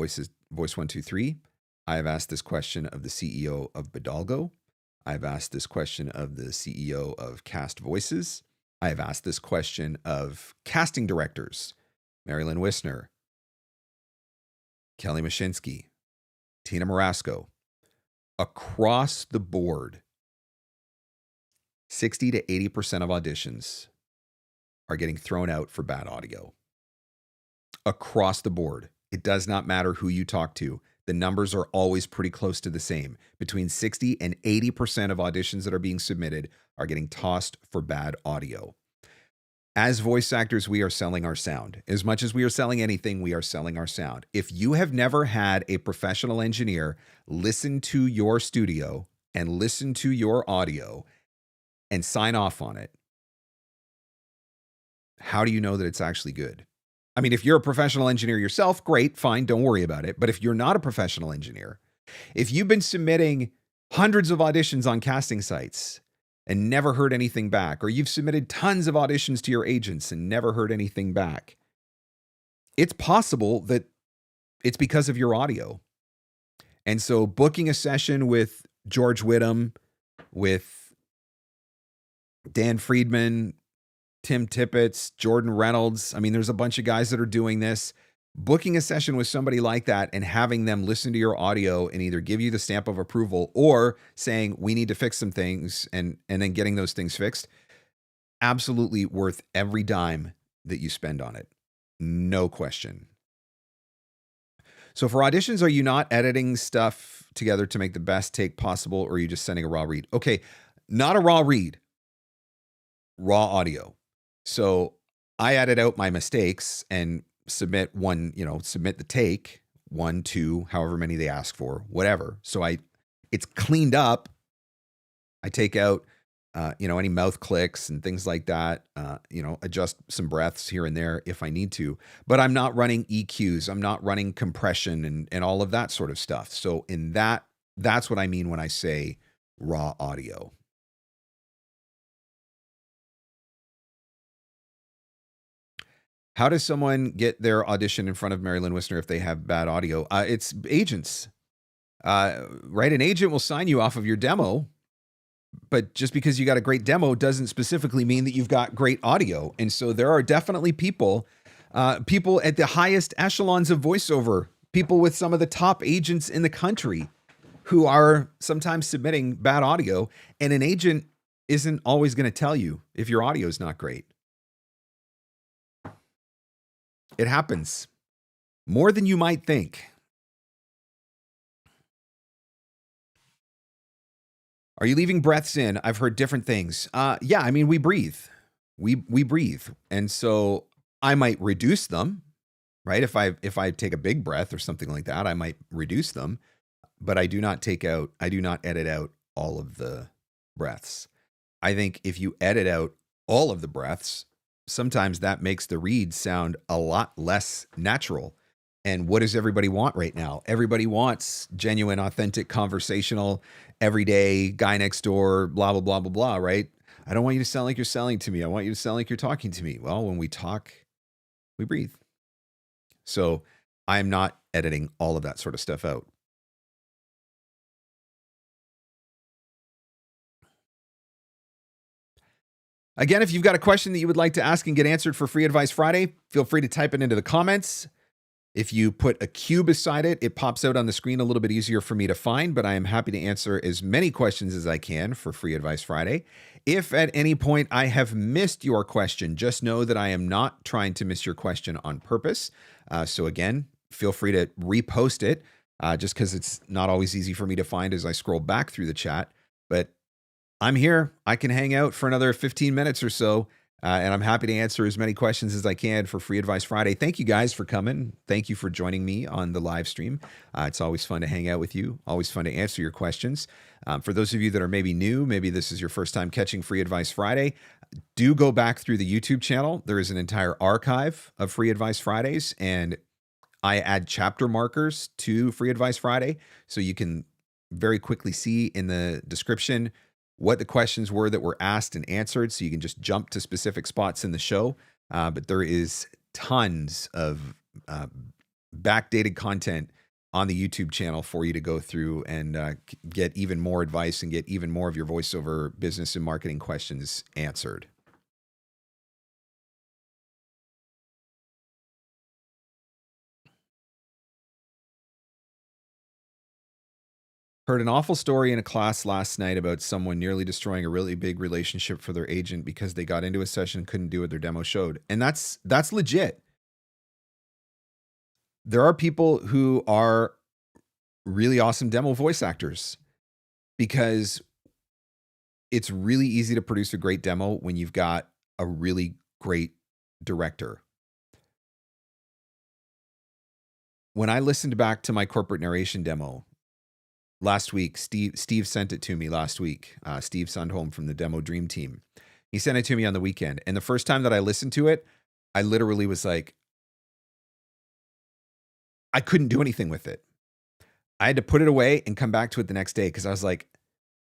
Voice123. I've asked this question of the CEO of Bidalgo. I've asked this question of the CEO of Cast Voices. I've asked this question of casting directors, Marilyn Wisner, Kelly Mashinsky, Tina Marasco. Across the board, 60 to 80% of auditions are getting thrown out for bad audio. Across the board. It does not matter who you talk to. The numbers are always pretty close to the same. Between 60 and 80% of auditions that are being submitted are getting tossed for bad audio. As voice actors, we are selling our sound. As much as we are selling anything, we are selling our sound. If you have never had a professional engineer listen to your studio and listen to your audio and sign off on it, how do you know that it's actually good? I mean, if you're a professional engineer yourself, great, fine, don't worry about it. But if you're not a professional engineer, if you've been submitting hundreds of auditions on casting sites and never heard anything back, or you've submitted tons of auditions to your agents and never heard anything back, it's possible that it's because of your audio. And so booking a session with George Whittam, with Dan Friedman, Tim Tippett, Jordan Reynolds. I mean, there's a bunch of guys that are doing this. Booking a session with somebody like that and having them listen to your audio and either give you the stamp of approval or saying, we need to fix some things, and then getting those things fixed, absolutely worth every dime that you spend on it. No question. So for auditions, are you not editing stuff together to make the best take possible, or are you just sending a raw read? Okay, not a raw read, raw audio. So I edit out my mistakes and submit submit the take, 1, 2, however many they ask for, whatever. So it's cleaned up. I take out, any mouth clicks and things like that, adjust some breaths here and there if I need to, but I'm not running EQs. I'm not running compression and all of that sort of stuff. So that's what I mean when I say raw audio. How does someone get their audition in front of Marilyn Wisner if they have bad audio? It's agents, right? An agent will sign you off of your demo, but just because you got a great demo doesn't specifically mean that you've got great audio. And so there are definitely people at the highest echelons of voiceover, people with some of the top agents in the country who are sometimes submitting bad audio, and an agent isn't always going to tell you if your audio is not great. It happens more than you might think. Are you leaving breaths in? I've heard different things. Yeah, I mean, we breathe. We breathe. And so I might reduce them, right? If I take a big breath or something like that, I might reduce them, but I do not edit out all of the breaths. I think if you edit out all of the breaths, sometimes that makes the read sound a lot less natural. And what does everybody want right now? Everybody wants genuine, authentic, conversational, everyday guy next door, blah, blah, blah, blah, blah, right? I don't want you to sound like you're selling to me. I want you to sound like you're talking to me. Well, when we talk, we breathe. So I'm not editing all of that sort of stuff out. Again, if you've got a question that you would like to ask and get answered for Free Advice Friday, feel free to type it into the comments. If you put a Q beside it, it pops out on the screen a little bit easier for me to find, but I am happy to answer as many questions as I can for Free Advice Friday. If at any point I have missed your question, just know that I am not trying to miss your question on purpose. So again, feel free to repost it, just because it's not always easy for me to find as I scroll back through the chat. But I'm here. I can hang out for another 15 minutes or so, and I'm happy to answer as many questions as I can for Free Advice Friday. Thank you guys for coming. Thank you for joining me on the live stream. It's always fun to hang out with you, always fun to answer your questions. For those of you that are maybe new, maybe this is your first time catching Free Advice Friday, do go back through the YouTube channel. There is an entire archive of Free Advice Fridays, and I add chapter markers to Free Advice Friday, so you can very quickly see in the description what the questions were that were asked and answered, so you can just jump to specific spots in the show. But there is tons of uh, backdated content on the YouTube channel for you to go through and get even more advice and get even more of your voiceover business and marketing questions answered. Heard an awful story in a class last night about someone nearly destroying a really big relationship for their agent because they got into a session and couldn't do what their demo showed. And that's legit. There are people who are really awesome demo voice actors because it's really easy to produce a great demo when you've got a really great director. When I listened back to my corporate narration demo last week, Steve sent it to me last week. Steve Sundholm from the Demo Dream Team. He sent it to me on the weekend. And the first time that I listened to it, I literally was like, I couldn't do anything with it. I had to put it away and come back to it the next day because I was like,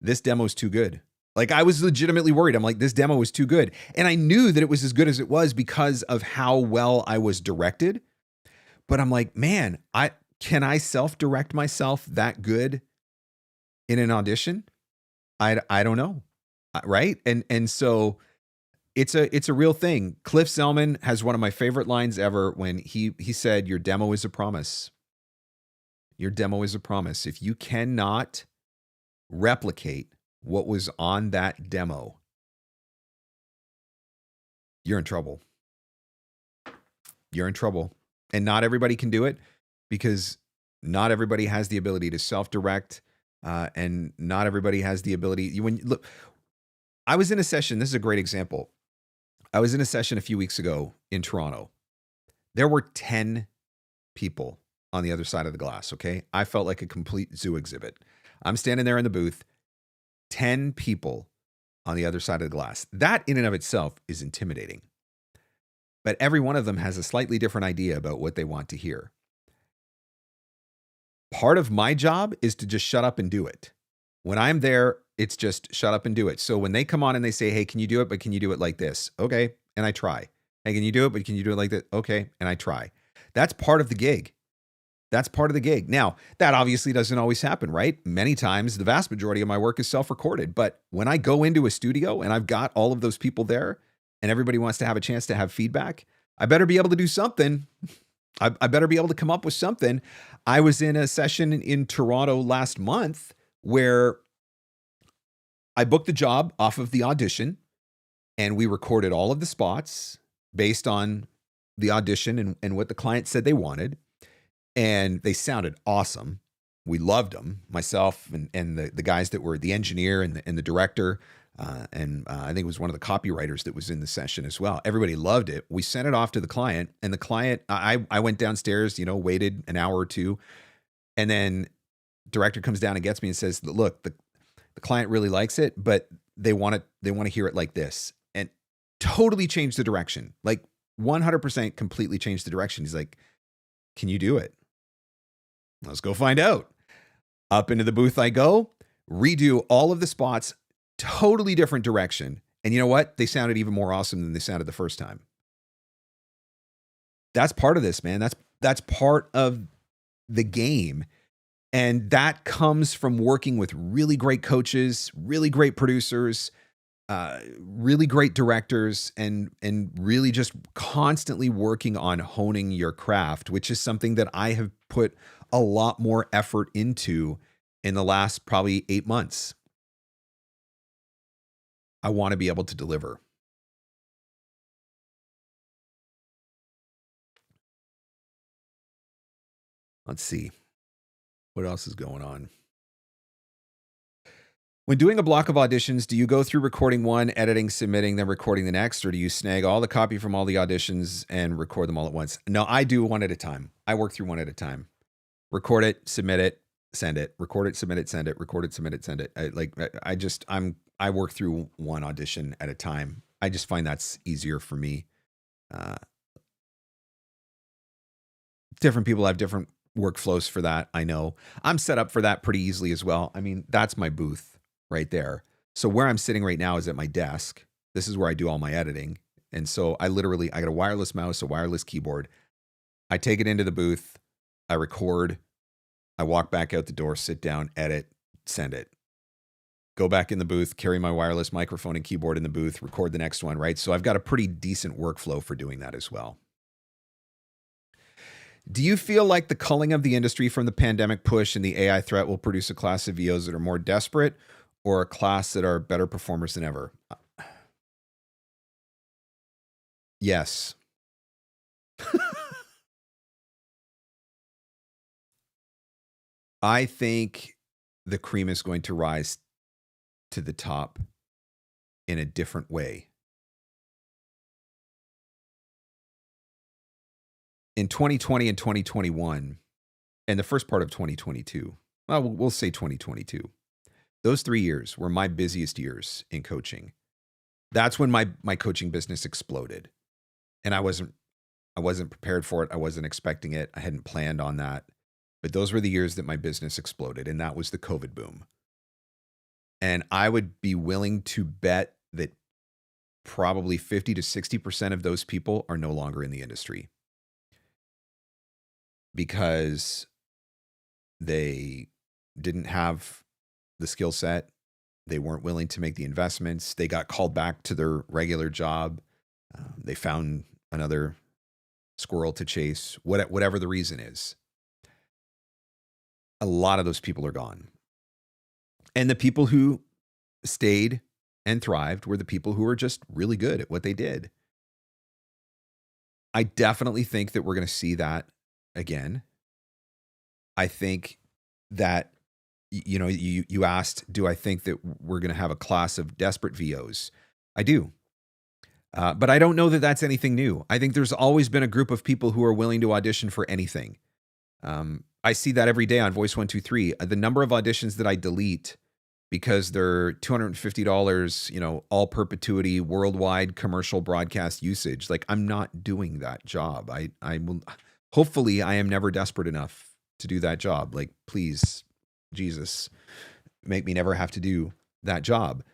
this demo is too good. Like, I was legitimately worried. I'm like, this demo was too good. And I knew that it was as good as it was because of how well I was directed. But I'm like, man, can I self-direct myself that good in an audition? I don't know. Right? And so it's a real thing. Cliff Zellman has one of my favorite lines ever when he said, your demo is a promise. Your demo is a promise. If you cannot replicate what was on that demo, you're in trouble. You're in trouble. And not everybody can do it because not everybody has the ability to self-direct, and not everybody has the ability. Look, I was in a session. This is a great example. I was in a session a few weeks ago in Toronto. There were 10 people on the other side of the glass, okay? I felt like a complete zoo exhibit. I'm standing there in the booth, 10 people on the other side of the glass. That in and of itself is intimidating. But every one of them has a slightly different idea about what they want to hear. Part of my job is to just shut up and do it. When I'm there, it's just shut up and do it. So when they come on and they say, hey, can you do it? But can you do it like this? Okay. And I try. Hey, can you do it? But can you do it like that? Okay. And I try. That's part of the gig. That's part of the gig. Now, that obviously doesn't always happen, right? Many times, the vast majority of my work is self-recorded. But when I go into a studio and I've got all of those people there and everybody wants to have a chance to have feedback, I better be able to do something. I better be able to come up with something. I was in a session in Toronto last month where I booked the job off of the audition and we recorded all of the spots based on the audition and what the client said they wanted. And they sounded awesome. We loved them, myself and the guys that were the engineer and the director. And I think it was one of the copywriters that was in the session as well. Everybody loved it. We sent it off to the client, and the client, I went downstairs, waited an hour or two. And then director comes down and gets me and says, look, the client really likes it, but they want to hear it like this. And totally changed the direction, like 100% completely changed the direction. He's like, can you do it? Let's go find out. Up into the booth I go, redo all of the spots, totally different direction. And you know what? They sounded even more awesome than they sounded the first time. That's part of this, man. That's part of the game. And that comes from working with really great coaches, really great producers, really great directors, and really just constantly working on honing your craft, which is something that I have put a lot more effort into in the last probably 8 months. I want to be able to deliver. Let's see. What else is going on? When doing a block of auditions, do you go through recording one, editing, submitting, then recording the next, or do you snag all the copy from all the auditions and record them all at once? No, I do one at a time. I work through one at a time. Record it, submit it, send it. Record it, submit it, send it. Record it, submit it, send it. I work through one audition at a time. I just find that's easier for me. Different people have different workflows for that. I know I'm set up for that pretty easily as well. I mean, that's my booth right there. So where I'm sitting right now is at my desk. This is where I do all my editing. And so I got a wireless mouse, a wireless keyboard. I take it into the booth, I record, I walk back out the door, sit down, edit, send it. Go back in the booth, carry my wireless microphone and keyboard in the booth, record the next one, right? So I've got a pretty decent workflow for doing that as well. Do you feel like the culling of the industry from the pandemic push and the AI threat will produce a class of VOs that are more desperate or a class that are better performers than ever? Yes. I think the cream is going to rise to the top in a different way. In 2020 and 2021, and the first part of 2022, well, we'll say 2022, those 3 years were my busiest years in coaching. That's when my coaching business exploded. And I wasn't prepared for it. I wasn't expecting it. I hadn't planned on that. But those were the years that my business exploded, and that was the COVID boom. And I would be willing to bet that probably 50 to 60% of those people are no longer in the industry because they didn't have the skill set. They weren't willing to make the investments. They got called back to their regular job. They found another squirrel to chase, whatever the reason is. A lot of those people are gone. And the people who stayed and thrived were the people who were just really good at what they did. I definitely think that we're going to see that again. I think that, you know, you asked, do I think that we're going to have a class of desperate VOs? I do. But I don't know that that's anything new. I think there's always been a group of people who are willing to audition for anything. I see that every day on Voice123. The number of auditions that I delete because they're $250, you know, all perpetuity, worldwide commercial broadcast usage. Like, I'm not doing that job. I will, hopefully I am never desperate enough to do that job. Like, please, Jesus, make me never have to do that job.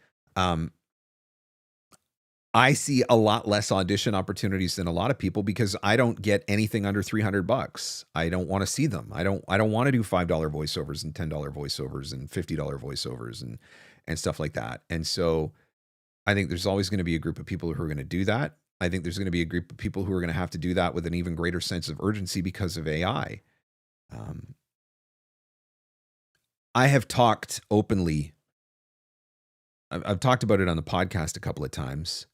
I see a lot less audition opportunities than a lot of people because I don't get anything under $300. I don't want to see them. I don't want to do $5 voiceovers and $10 voiceovers and $50 voiceovers and stuff like that. And so I think there's always going to be a group of people who are going to do that. I think there's going to be a group of people who are going to have to do that with an even greater sense of urgency because of AI. I have talked openly. I've talked about it on the podcast a couple of times.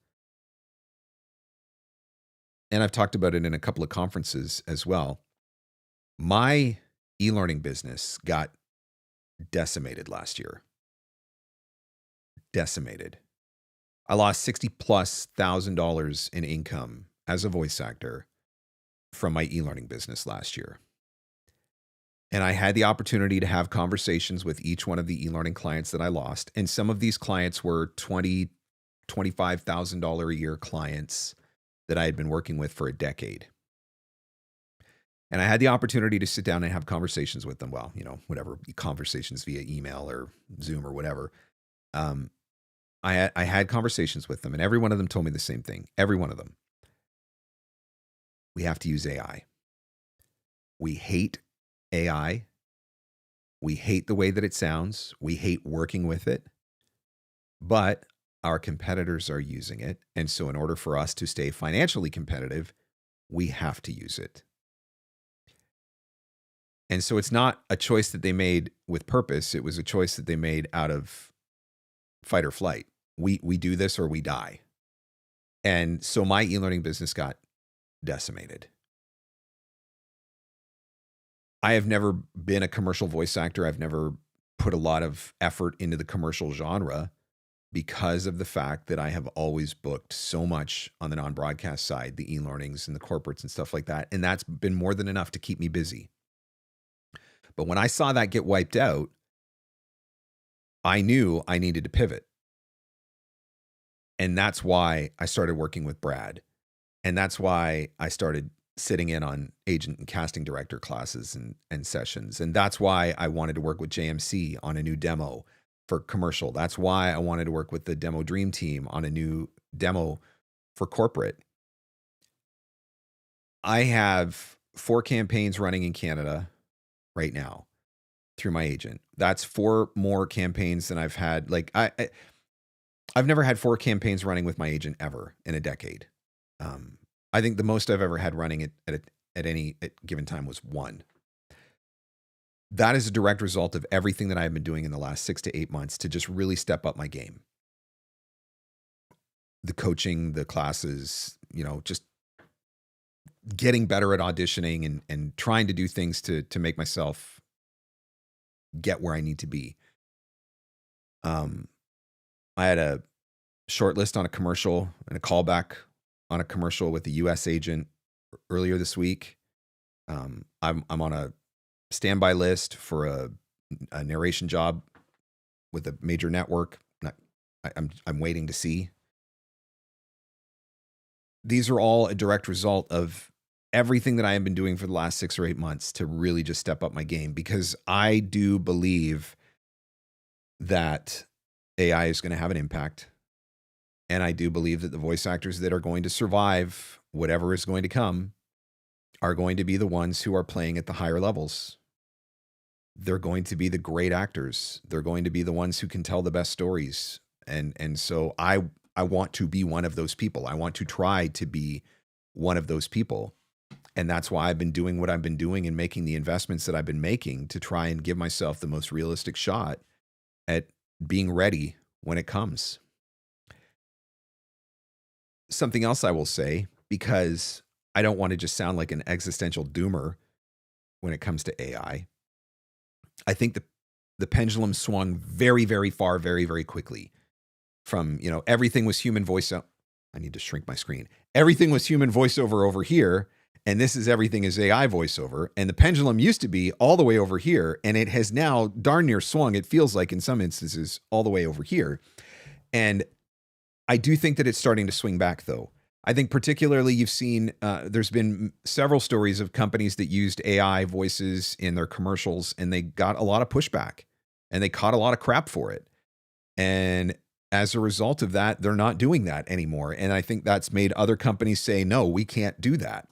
And I've talked about it in a couple of conferences as well. My e-learning business got decimated last year. Decimated. I lost $60,000+ in income as a voice actor from my e-learning business last year. And I had the opportunity to have conversations with each one of the e-learning clients that I lost. And some of these clients were $20,000, $25,000 a year clients that I had been working with for a decade. And I had the opportunity to sit down and have conversations with them. Well, you know, whatever, conversations via email or Zoom or whatever. I had conversations with them, and every one of them told me the same thing. Every one of them. We have to use AI. We hate AI. We hate the way that it sounds. We hate working with it. But our competitors are using it. And so in order for us to stay financially competitive, we have to use it. And so it's not a choice that they made with purpose. It was a choice that they made out of fight or flight. We do this or we die. And so my e-learning business got decimated. I have never been a commercial voice actor. I've never put a lot of effort into the commercial genre because of the fact that I have always booked so much on the non-broadcast side, the e-learnings and the corporates and stuff like that. And that's been more than enough to keep me busy. But when I saw that get wiped out, I knew I needed to pivot. And that's why I started working with Brad. And that's why I started sitting in on agent and casting director classes and sessions. And that's why I wanted to work with JMC on a new demo for commercial. That's why I wanted to work with the Demo Dream team on a new demo for corporate. I have 4 campaigns running in Canada right now through my agent. That's 4 more campaigns than I've had. Like I've never had 4 campaigns running with my agent ever in a decade. I think the most I've ever had running at any given time was 1. That is a direct result of everything that I've been doing in the last 6 to 8 months to just really step up my game. The coaching, the classes, just getting better at auditioning and trying to do things to make myself get where I need to be. I had a short list on a commercial and a callback on a commercial with the US agent earlier this week. I'm on a standby list for a narration job with a major network. I'm waiting to see. These are all a direct result of everything that I have been doing for the last 6 or 8 months to really just step up my game, because I do believe that AI is going to have an impact. And I do believe that the voice actors that are going to survive whatever is going to come are going to be the ones who are playing at the higher levels. They're going to be the great actors. They're going to be the ones who can tell the best stories. And so I want to be one of those people. I want to try to be one of those people. And that's why I've been doing what I've been doing and making the investments that I've been making to try and give myself the most realistic shot at being ready when it comes. Something else I will say, because I don't want to just sound like an existential doomer when it comes to AI. I think the pendulum swung very, very far, very, very quickly from, everything was human voice. I need to shrink my screen. Everything was human voiceover over here, and this is everything is AI voiceover. And the pendulum used to be all the way over here, and it has now darn near swung, it feels like in some instances, all the way over here. And I do think that it's starting to swing back, though. I think particularly you've seen, there's been several stories of companies that used AI voices in their commercials, and they got a lot of pushback, and they caught a lot of crap for it. And as a result of that, they're not doing that anymore. And I think that's made other companies say, no, we can't do that.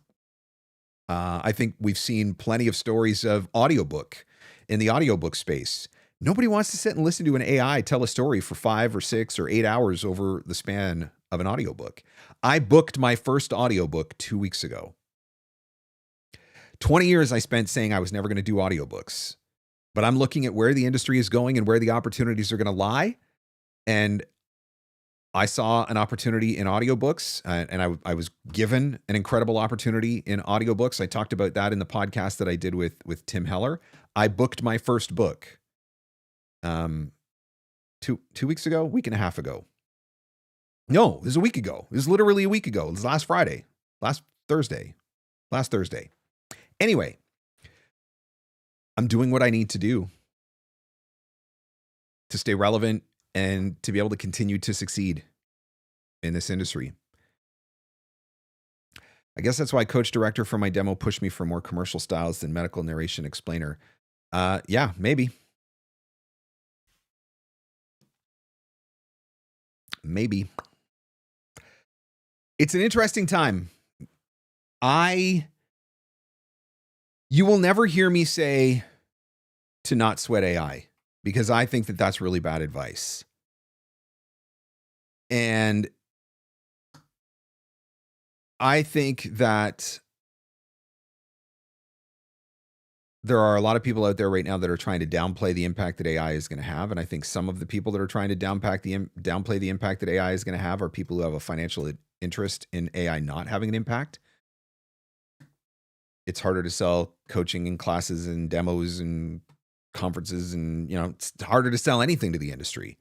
I think we've seen plenty of stories of audiobook in the audiobook space. Nobody wants to sit and listen to an AI tell a story for 5 or 6 or 8 hours over the span of an audiobook. I booked my first audiobook 2 weeks ago. 20 years I spent saying I was never going to do audiobooks, but I'm looking at where the industry is going and where the opportunities are going to lie. And I saw an opportunity in audiobooks, and I was given an incredible opportunity in audiobooks. I talked about that in the podcast that I did with Tim Heller. I booked my first book 2 weeks ago, week and a half ago. No, it was a week ago. It was literally a week ago. It was last Thursday. Anyway, I'm doing what I need to do to stay relevant and to be able to continue to succeed in this industry. I guess that's why Coach Director for my demo pushed me for more commercial styles than medical narration explainer. Yeah, maybe. Maybe. It's an interesting time. You will never hear me say to not sweat AI, because I think that that's really bad advice. And I think that there are a lot of people out there right now that are trying to downplay the impact that AI is going to have. And I think some of the people that are trying to downplay the impact that AI is going to have are people who have a financial interest in AI not having an impact. It's harder to sell coaching and classes and demos and conferences, and it's harder to sell anything to the industry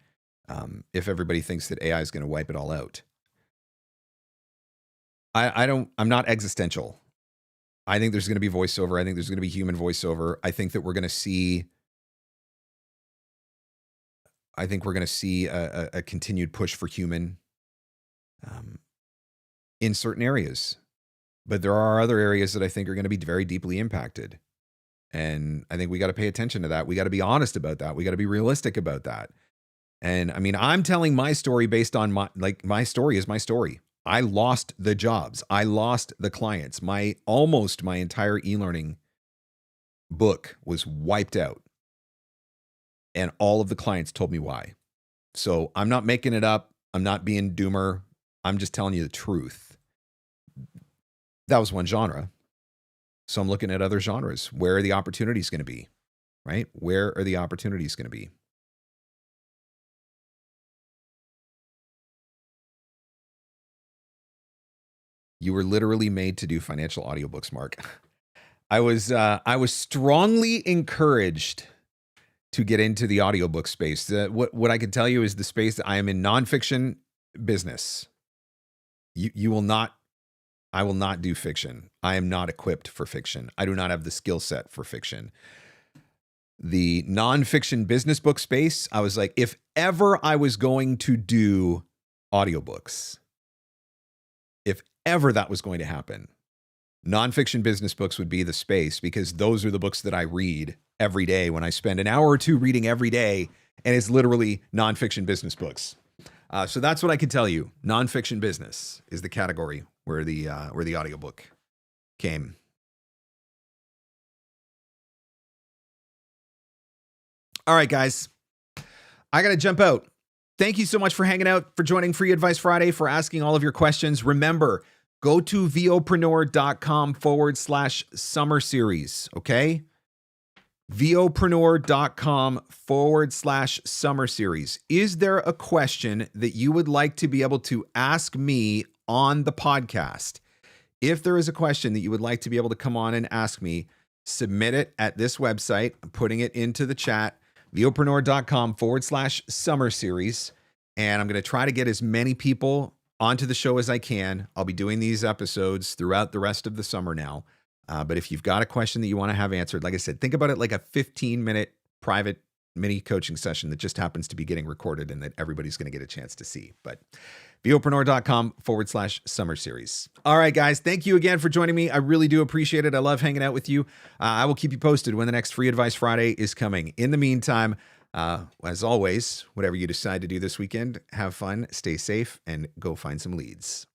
if everybody thinks that AI is going to wipe it all out. I'm not existential. I think there's going to be voiceover. I think there's going to be human voiceover. I think that we're going to see a continued push for human in certain areas. But there are other areas that I think are going to be very deeply impacted. And I think we got to pay attention to that. We got to be honest about that. We got to be realistic about that. And I mean, I'm telling my story based on my story is my story. I lost the jobs. I lost the clients. Almost my entire e-learning book was wiped out. And all of the clients told me why. So I'm not making it up. I'm not being doomer. I'm just telling you the truth. That was one genre. So I'm looking at other genres. Where are the opportunities going to be? Right? Where are the opportunities going to be? You were literally made to do financial audiobooks, Mark. I was strongly encouraged to get into the audiobook space. What I can tell you is the space that I am in nonfiction business. You will not, I will not do fiction. I am not equipped for fiction. I do not have the skill set for fiction. The nonfiction business book space, I was like, if ever I was going to do audiobooks, if ever that was going to happen, nonfiction business books would be the space, because those are the books that I read every day when I spend an hour or two reading every day, and it's literally nonfiction business books. So that's what I can tell you. Nonfiction business is the category where the audiobook came. All right, guys, I got to jump out. Thank you so much for hanging out, for joining Free Advice Friday, for asking all of your questions. Remember, go to VOpreneur.com/summer series, okay? VOpreneur.com/summer series. Is there a question that you would like to be able to ask me on the podcast? If there is a question that you would like to be able to come on and ask me, submit it at this website. I'm putting it into the chat, VOpreneur.com/summer series. And I'm going to try to get as many people onto the show as I can. I'll be doing these episodes throughout the rest of the summer now. But if you've got a question that you want to have answered, like I said, think about it like a 15-minute private mini coaching session that just happens to be getting recorded and that everybody's going to get a chance to see. But VOpreneur.com/summer series. All right, guys, thank you again for joining me. I really do appreciate it. I love hanging out with you. I will keep you posted when the next Free Advice Friday is coming. In the meantime, as always, whatever you decide to do this weekend, have fun, stay safe, and go find some leads.